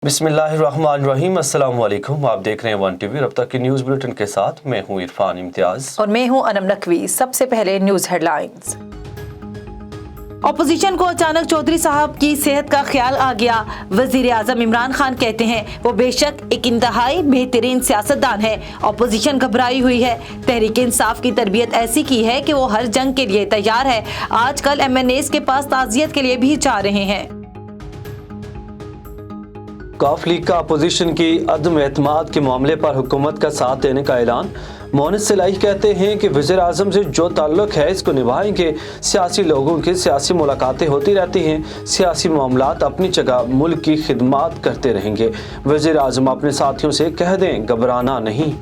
बिस्मिल्लाहिर्रहमानिर्रहीम। अस्सलाम वालेकुम। आप देख रहे हैं वन टीवी। अब तक की न्यूज़ बुलेटिन के साथ मैं हूं इरफान इम्तियाज और मैं हूं अनम नकवी। सबसे पहले न्यूज़ हेडलाइंस। अपोजिशन को अचानक चौधरी साहब की सेहत का ख्याल आ गया। वजीर आजम इमरान खान कहते हैं वो बेशक एक इंतहाई बेहतरीन सियासतदान है। अपोजिशन घबराई हुई है। तहरीक इंसाफ की तरबियत ऐसी की है कि वो हर जंग के लिए तैयार है। आजकल MNAs के पास ताज़ियत के लिए भी जा रहे हैं। काफ लीग का अपोजिशन की अदम एतमाद के मामले पर हुकूमत का साथ देने का ऐलान। मोहन सिलाई कहते हैं कि वज़ीर आज़म से जो ताल्लुक है इसको निभाएंगे। सियासी लोगों की सियासी मुलाकातें होती रहती हैं। सियासी मामलात अपनी जगह मुल्क की खिदमत करते रहेंगे। वज़ीर आज़म अपने साथियों से कह दें घबराना नहीं।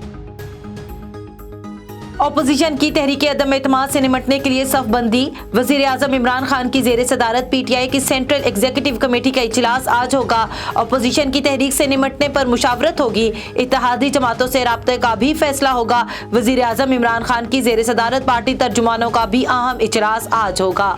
अपोजिशन की तहरीक अदम एतमाद से निमटने के लिए सफबंदी। वजीर आजम इमरान खान की जेर सदारत PTI की सेंट्रल एग्जीक्यूटिव कमेटी का इजलास आज होगा। अपोजिशन की तहरीक से निमटने पर मुशावरत होगी। इत्तेहादी जमातों से राब्ते का भी फैसला होगा। वजीर आजम इमरान खान की जेर सदारत पार्टी तर्जुमानों का भी अहम इजलास आज होगा।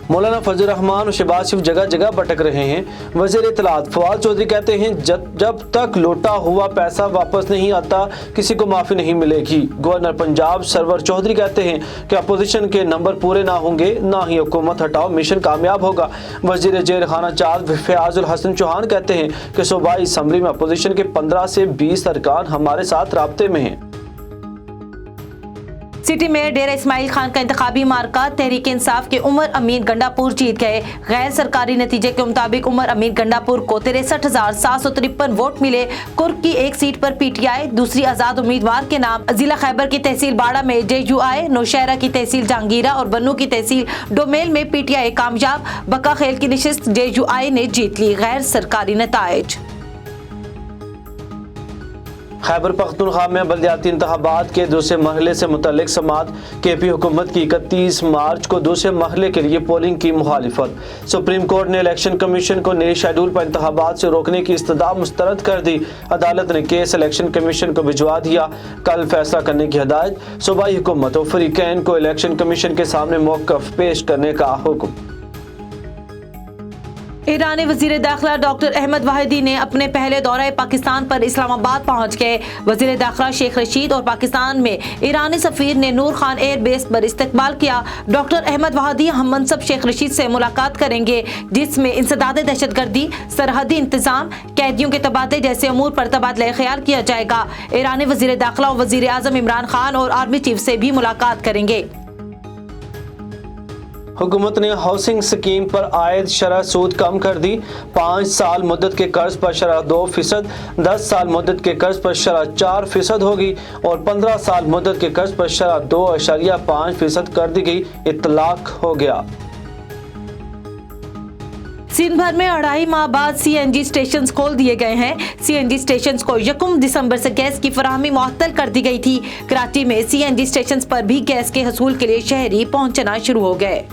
मौलाना फजल रहमान और शहबाज शरीफ जगह जगह भटक रहे हैं। वज़ीर इत्तलात फवाद चौधरी कहते हैं जब तक लौटा हुआ पैसा वापस नहीं आता किसी को माफ़ी नहीं मिलेगी। गवर्नर पंजाब सरवर चौधरी कहते हैं कि अपोजिशन के नंबर पूरे ना होंगे ना ही हुकूमत हटाओ मिशन कामयाब होगा। वज़ीर जेर खाना चार्ज फयाजुल हसन चौहान कहते हैं कि सूबाई असम्बली में अपोजिशन के 15 से 20 अरकान हमारे साथ राब्ते में हैं। सिटी में डेरा इस्माइल खान का इंतखाबी मार्का। तहरीक इंसाफ के उमर अमीन गंडापुर जीत गए। गैर सरकारी नतीजे के मुताबिक उमर अमीन गंडापुर को 63,753 वोट मिले। कुर्क की एक सीट पर PTI दूसरी आजाद उम्मीदवार के नाम। जिला खैबर की तहसील बाड़ा में JUI, नौशहरा की तहसील जहांगीरा और बन्नू की तहसील डोमेल में PTI कामयाब। बक्का खेल की नशिस्त JUI ने जीत ली। गैर सरकारी नताइज। खैबर पख्तूनख्वा में बल्दियाती इंतखाबात के दूसरे मरहले से मुतल्लिक समात। KP हुकूमत की 31 मार्च को दूसरे मरहले के लिए पोलिंग की मुखालिफत। सुप्रीम कोर्ट ने इलेक्शन कमीशन को नए शेड्यूल पर इंतखाबात से रोकने की इस्तदा मुस्तरद कर दी। अदालत ने केस इलेक्शन कमीशन को भिजवा दिया। कल फैसला करने की हिदायत। सूबाई हुकूमत और फरीकैन को इलेक्शन कमीशन के सामने मौक़िफ़ पेश करने का हुक्म। ईरानी वजीर दाखिला डॉक्टर अहमद वाहिदी ने अपने पहले दौरे पाकिस्तान पर इस्लामाबाद पहुंच गए। वजीर दाखिला शेख रशीद और पाकिस्तान में ईरानी सफीर ने नूर खान एयर बेस पर इस्तकबाल किया। डॉक्टर अहमद वाहिदी हम मनसब शेख रशीद से मुलाकात करेंगे, जिसमें इंसदाद दहशतगर्दी, सरहदी इंतजाम, कैदियों के तबादले जैसे अमूर पर तबादला ख्याल किया जाएगा। ईरानी वजीर दाखिला और वजीर आजम इमरान खान और आर्मी चीफ से भी मुलाकात करेंगे। हुकूमत ने हाउसिंग स्कीम पर आयद शरह सूद कम कर दी। 5 साल मुद्दत के कर्ज पर शरह 2%, 10 साल मुद्दत के कर्ज पर शरह 4% होगी और 15 साल मुद्दत के कर्ज पर शरह 2.5% कर दी गई। इतलाक हो गया। सिंध भर में 2.5 माह बाद CNG स्टेशन खोल दिए गए हैं। CNG स्टेशन को 1 दिसंबर से गैस की फराहमी मुअत्तल कर दी गई थी। कराची में CNG स्टेशन पर भी गैस के हसूल के लिए शहरी पहुंचना शुरू हो गए।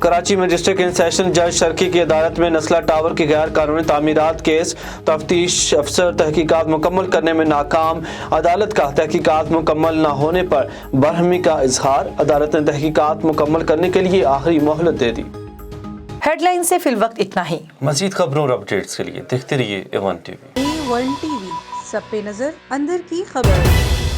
कराची में डिस्ट्रिक्ट एंड सेशन जज शर्की की अदालत में नस्ला टावर की गैर कानूनी तामीरात केस। तफ्तीश अफसर तहकीकात मुकम्मल करने में नाकाम। अदालत का तहकीकात मुकम्मल न होने पर बरहमी का इजहार। अदालत ने तहकीकात मुकम्मल करने के लिए आखिरी मोहलत दे दी। हेडलाइन से फिलवक्त इतना ही। मज़ीद खबरों और अपडेट्स के लिए देखते रहिए A1 TV। A1 TV, सब पे नजर, अंदर की खबर।